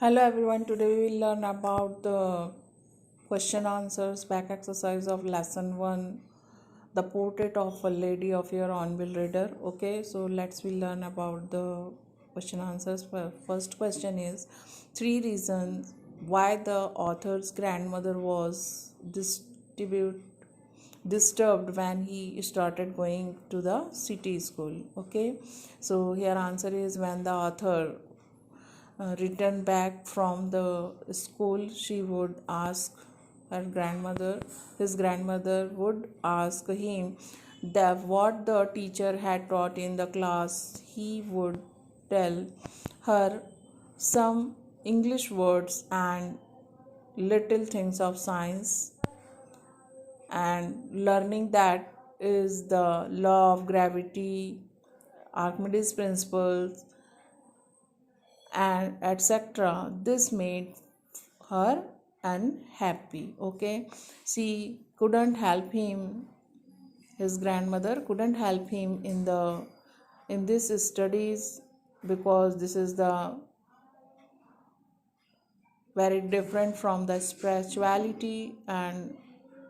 Hello everyone, today we will learn about the question answers back exercise of lesson 1, the portrait of a lady of your Hornbill reader. Okay, so let's we learn about the question answers. First question is three reasons why the author's grandmother was disturbed when he started going to the city school. Okay, so here answer is when the author returned back from the school, she would ask her grandmother, his grandmother would ask him that what the teacher had taught in the class. He would tell her some English words and little things of science, and learning that is the law of gravity, Archimedes principles, and etc. This made her unhappy. Okay, she couldn't help him. His grandmother couldn't help him in this studies because this is the very different from the spirituality, and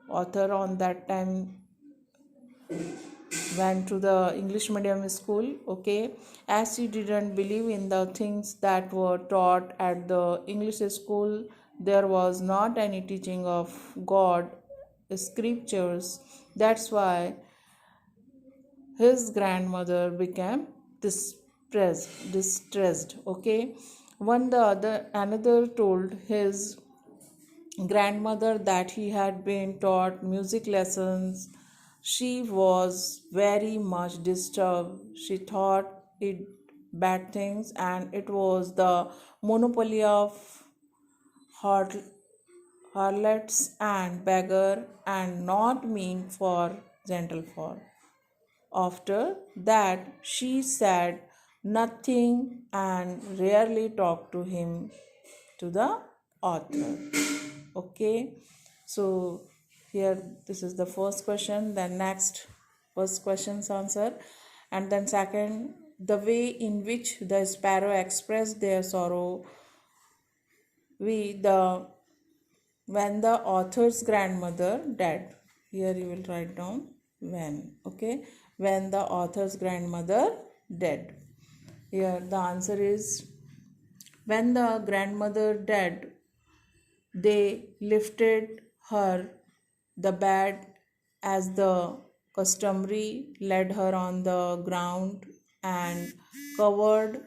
author on that time went to the English medium school. Okay, as she didn't believe in the things that were taught at the English school, there was not any teaching of God scriptures. That's why his grandmother became distressed. Okay, one the other another told his grandmother that he had been taught music lessons. She was very much disturbed. She thought it bad things, and it was the monopoly of har- harlots and beggar, and not mean for gentle for. After that, she said nothing and rarely talked to him, to the author. Okay, so here this is the first question, then next first question's answer, and then second, the way in which the sparrow expressed their sorrow. We the when the author's grandmother died, here you will write down when. Okay, when the author's grandmother died. Here the answer is when the grandmother died, they lifted her the bed as the customary, laid her on the ground, and covered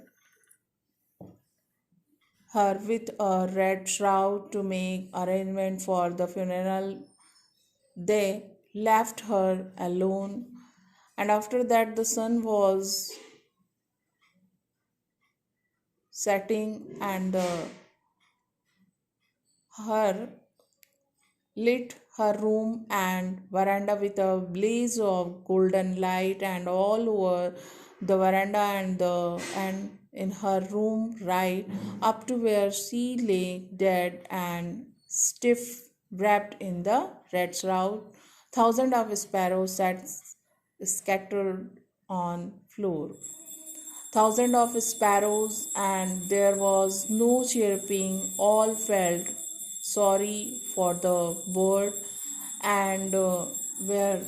her with a red shroud to make arrangement for the funeral. They left her alone, and after that, the sun was setting, and her lit her room and veranda with a blaze of golden light, and all over the veranda and in her room right up to where she lay dead and stiff, wrapped in the red shroud. Thousands of sparrows sat scattered on floor. Thousands of sparrows, and there was no chirping. All felt sorry for the bird, and where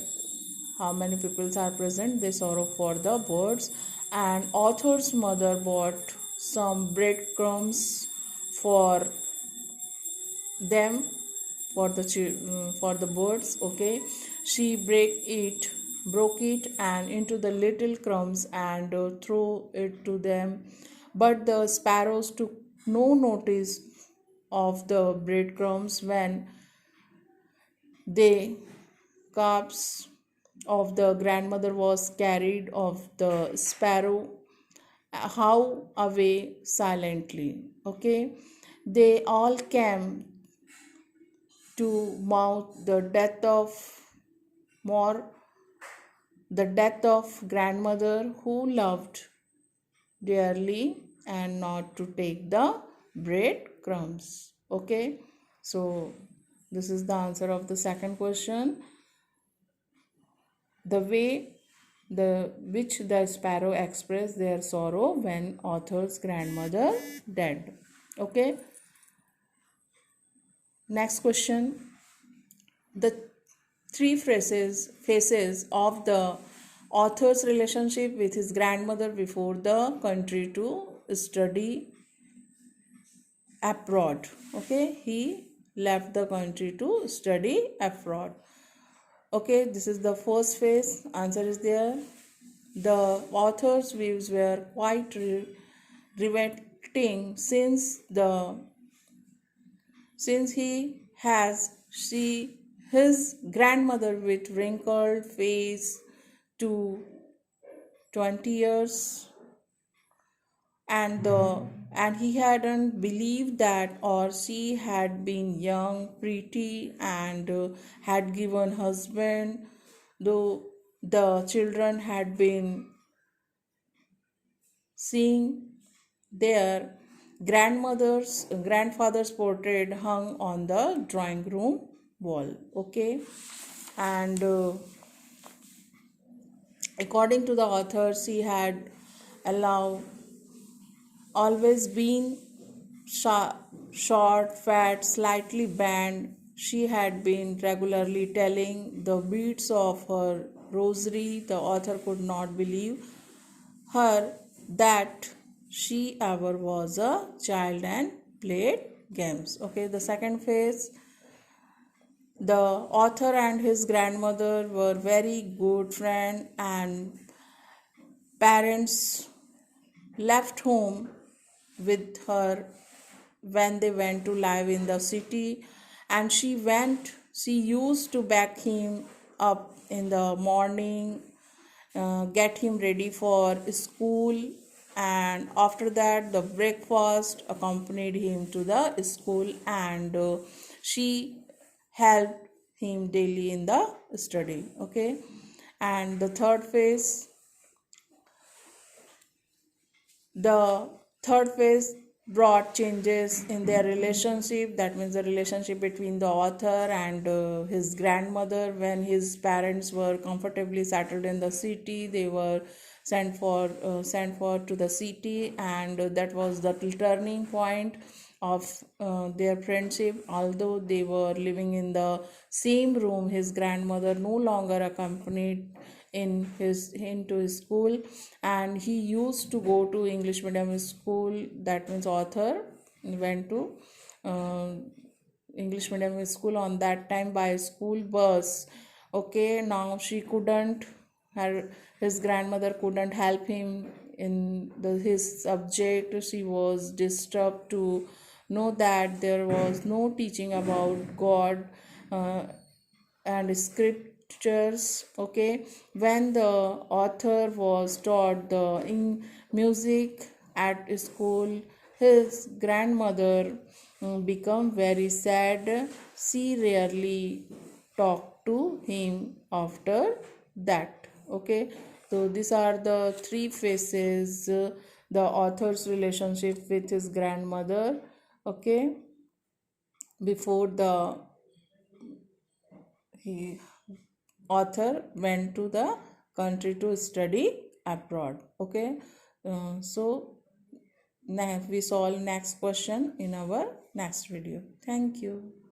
how many peoples are present, they sorrow for the birds. And author's mother bought some breadcrumbs for them, for the for the birds. Okay, she broke it and into the little crumbs, and threw it to them, but the sparrows took no notice of the breadcrumbs. When the corpse of the grandmother was carried off, the sparrow how away silently. Okay, they all came to mouth more the death of grandmother who loved dearly, and not to take the breadcrumbs. Okay, so this is the answer of the second question, the way the which the sparrow expressed their sorrow when author's grandmother died. Okay, next question. The three phases of the author's relationship with his grandmother before the country to study abroad. Okay, he left the country to study abroad. Okay, this is the first phase. Answer is there. The author's views were quite riveting since he has she his grandmother with wrinkled face to 20 years, and he hadn't believed that or she had been young, pretty, and had given husband, though the children had been seeing their grandfather's portrait hung on the drawing room wall. Okay, and according to the author, she had allowed always been short, fat, slightly bent. She had been regularly telling the beads of her rosary. The author could not believe her that she ever was a child and played games. Okay, the second phase. The author and his grandmother were very good friends, and parents left home with her when they went to live in the city, and she used to back him up in the morning, get him ready for school, and after that the breakfast accompanied him to the school, and she helped him daily in the study. Okay, and the the third phase brought changes in their relationship. That means the relationship between the author and his grandmother. When his parents were comfortably settled in the city, they were sent for to the city, and that was the turning point of their friendship. Although they were living in the same room, his grandmother no longer accompanied into his school, and he used to go to English medium school. That means author went to uh, English medium school on that time by school bus. Okay, now she couldn't her his grandmother couldn't help him in his subject. She was disturbed to know that there was no teaching about God uh, and scriptures. Okay, when the author was taught the in music at school, his grandmother became very sad. She rarely talked to him after that. Okay, so these are the three phases, the author's relationship with his grandmother. Okay, before the he author went to the country to study abroad. Okay, so now we solve next question in our next video. Thank you.